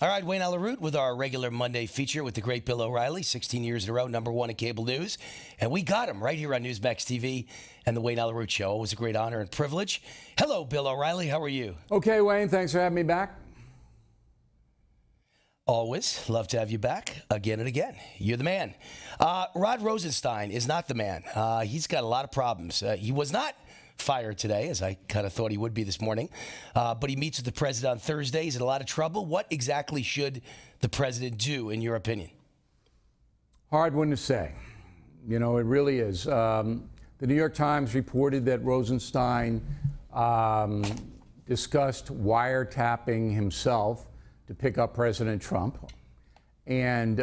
All right, Wayne Allyn Root with our regular Monday feature with the great Bill O'Reilly, 16 years in a row, #1 in cable news. And we got him right here on Newsmax TV and the Wayne Allyn Root Show. It was a great honor and privilege. Hello, Bill O'Reilly. How are you? Okay, Wayne. Thanks for having me back. Always. Love to have you back again and again. You're the man. Rod Rosenstein is not the man. He's got a lot of problems. He was not fired today, as I kind of thought he would be this morning. But he meets with the president on Thursday. He's in a lot of trouble. What exactly should the president do, in your opinion? Hard one to say. You know, it really is. The New York Times reported that Rosenstein discussed wiretapping himself to pick up President Trump and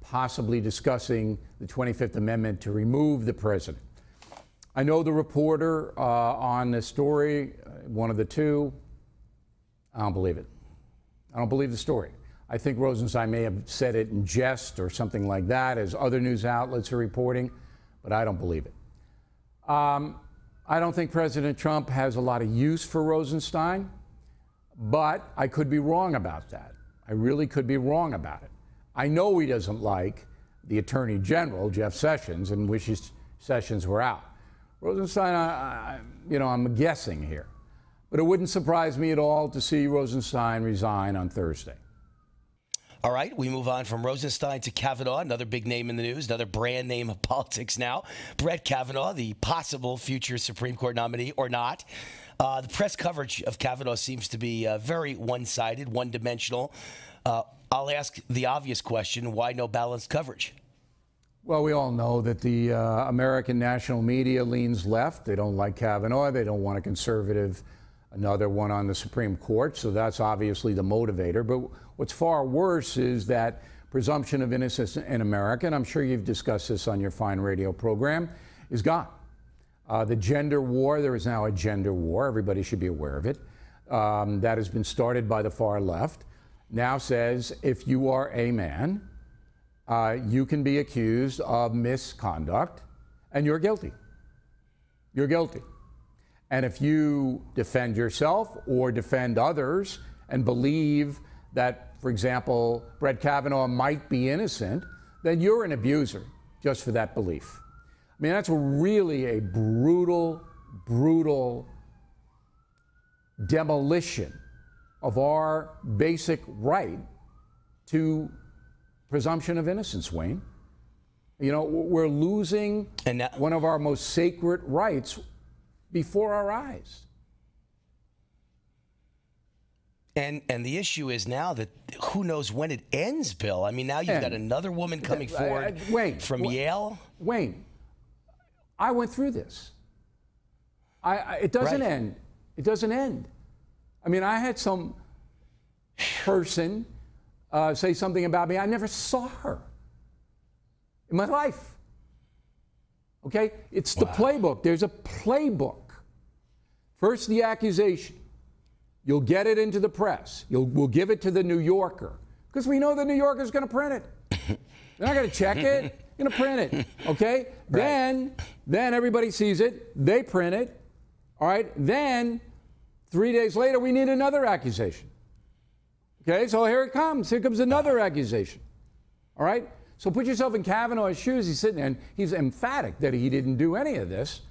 possibly discussing the 25th Amendment to remove the president. I know the reporter on the story, one of the two. I don't believe it. I don't believe the story. I think Rosenstein may have said it in jest or something like that, as other news outlets are reporting, but I don't believe it. I don't think President Trump has a lot of use for Rosenstein, but I could be wrong about that. I really could be wrong about it. I know he doesn't like the Attorney General, Jeff Sessions, and wishes Sessions were out. Rosenstein, I'm guessing here. But it wouldn't surprise me at all to see Rosenstein resign on Thursday. All right, we move on from Rosenstein to Kavanaugh, another big name in the news, another brand name of politics now. Brett Kavanaugh, the possible future Supreme Court nominee or not. The press coverage of Kavanaugh seems to be very one-sided, one-dimensional. I'll ask the obvious question, why no balanced coverage? Well, we all know that the American national media leans left. They don't like Kavanaugh. They don't want a conservative, another one on the Supreme Court. So that's obviously the motivator. But what's far worse is that presumption of innocence in America, and I'm sure you've discussed this on your fine radio program, is gone. The gender war, there is now a gender war. Everybody should be aware of it. That has been started by the far left. Now says if you are a man, you can be accused of misconduct, and you're guilty. You're guilty. And if you defend yourself or defend others and believe that, for example, Brett Kavanaugh might be innocent, then you're an abuser just for that belief. I mean, that's really a brutal, brutal demolition of our basic right to presumption of innocence, Wayne. You know, we're losing one of our most sacred rights before our eyes. And the issue is now that who knows when it ends, Bill. I mean, now you've got another woman coming forward from Yale. Wayne, I went through this. It doesn't end. It doesn't end. I mean, I had some person say something about me. I never saw her in my life. Okay? It's the playbook. There's a playbook. First, the accusation. You'll get it into the press. We'll give it to the New Yorker because we know the New Yorker's going to print it. They're not going to check it. They're going to print it. Okay? Right. Then everybody sees it. They print it. All right? Then 3 days later, we need another accusation. Okay, so here it comes. Here comes another accusation. All right? So put yourself in Kavanaugh's shoes. He's sitting there, and he's emphatic that he didn't do any of this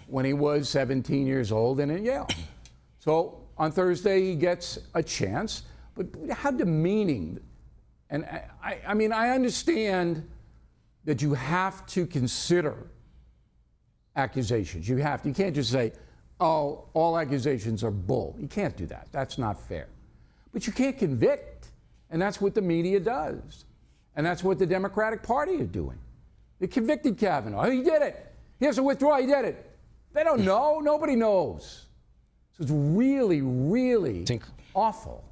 when he was 17 years old and at Yale. So on Thursday, he gets a chance. But how demeaning. And I mean, I understand that you have to consider accusations. You have to. You can't just say, oh, all accusations are bull. You can't do that. That's not fair. But you can't convict, and that's what the media does. And that's what the Democratic Party is doing. They convicted Kavanaugh. He did it. He has to withdraw. He did it. They don't know. Nobody knows. So it's really, really awful.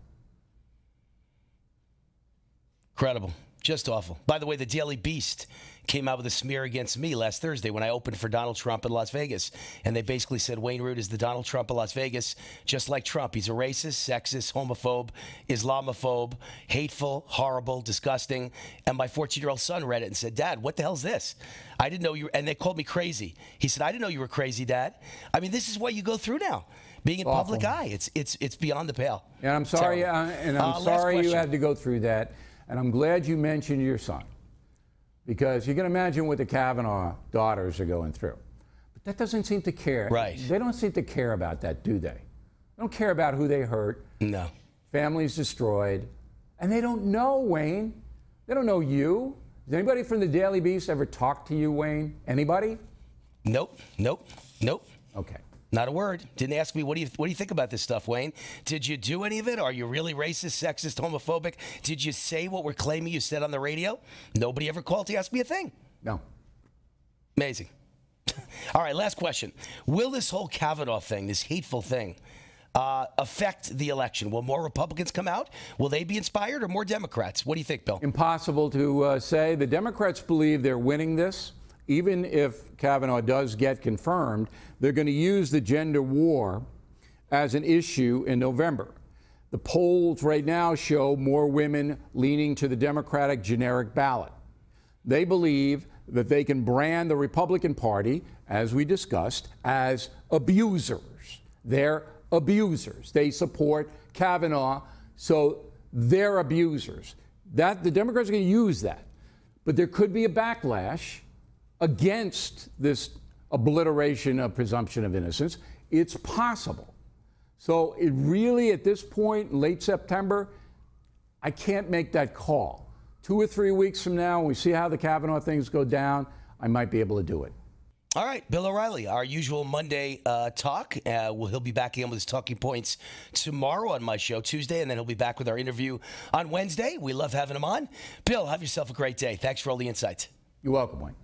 Incredible. Just awful. By the way, the Daily Beast came out with a smear against me last Thursday when I opened for Donald Trump in Las Vegas. And they basically said Wayne Root is the Donald Trump of Las Vegas, just like Trump. He's a racist, sexist, homophobe, Islamophobe, hateful, horrible, disgusting. And my 14-year-old son read it and said, Dad, what the hell's this? I didn't know you were, and they called me crazy. He said, I didn't know you were crazy, Dad. I mean, this is what you go through now. being in public eye. It's beyond the pale. And I'm sorry, you had to go through that. And I'm glad you mentioned your son, because you can imagine what the Kavanaugh daughters are going through. But that doesn't seem to care. Right. They don't seem to care about that, do they? They don't care about who they hurt. No. Families destroyed. And they don't know, Wayne. They don't know you. Has anybody from the Daily Beast ever talked to you, Wayne? Anybody? Nope. Okay. Not a word. Didn't ask me, what do you think about this stuff, Wayne? Did you do any of it? Are you really racist, sexist, homophobic? Did you say what we're claiming you said on the radio? Nobody ever called to ask me a thing. No. Amazing. All right, last question. Will this whole Kavanaugh thing, this hateful thing, affect the election? Will more Republicans come out? Will they be inspired, or more Democrats? What do you think, Bill? Impossible to say. The Democrats believe they're winning this. Even if Kavanaugh does get confirmed, they're going to use the gender war as an issue in November. The polls right now show more women leaning to the Democratic generic ballot. They believe that they can brand the Republican Party, as we discussed, as abusers. They're abusers. They support Kavanaugh, so they're abusers. The Democrats are going to use that. But there could be a backlash against this obliteration of presumption of innocence. It's possible. So it really, at this point, in late September, I can't make that call. 2 or 3 weeks from now, when we see how the Kavanaugh things go down, I might be able to do it. All right, Bill O'Reilly, our usual Monday talk. He'll be back again with his talking points tomorrow on my show, Tuesday, and then he'll be back with our interview on Wednesday. We love having him on. Bill, have yourself a great day. Thanks for all the insights. You're welcome, Wayne.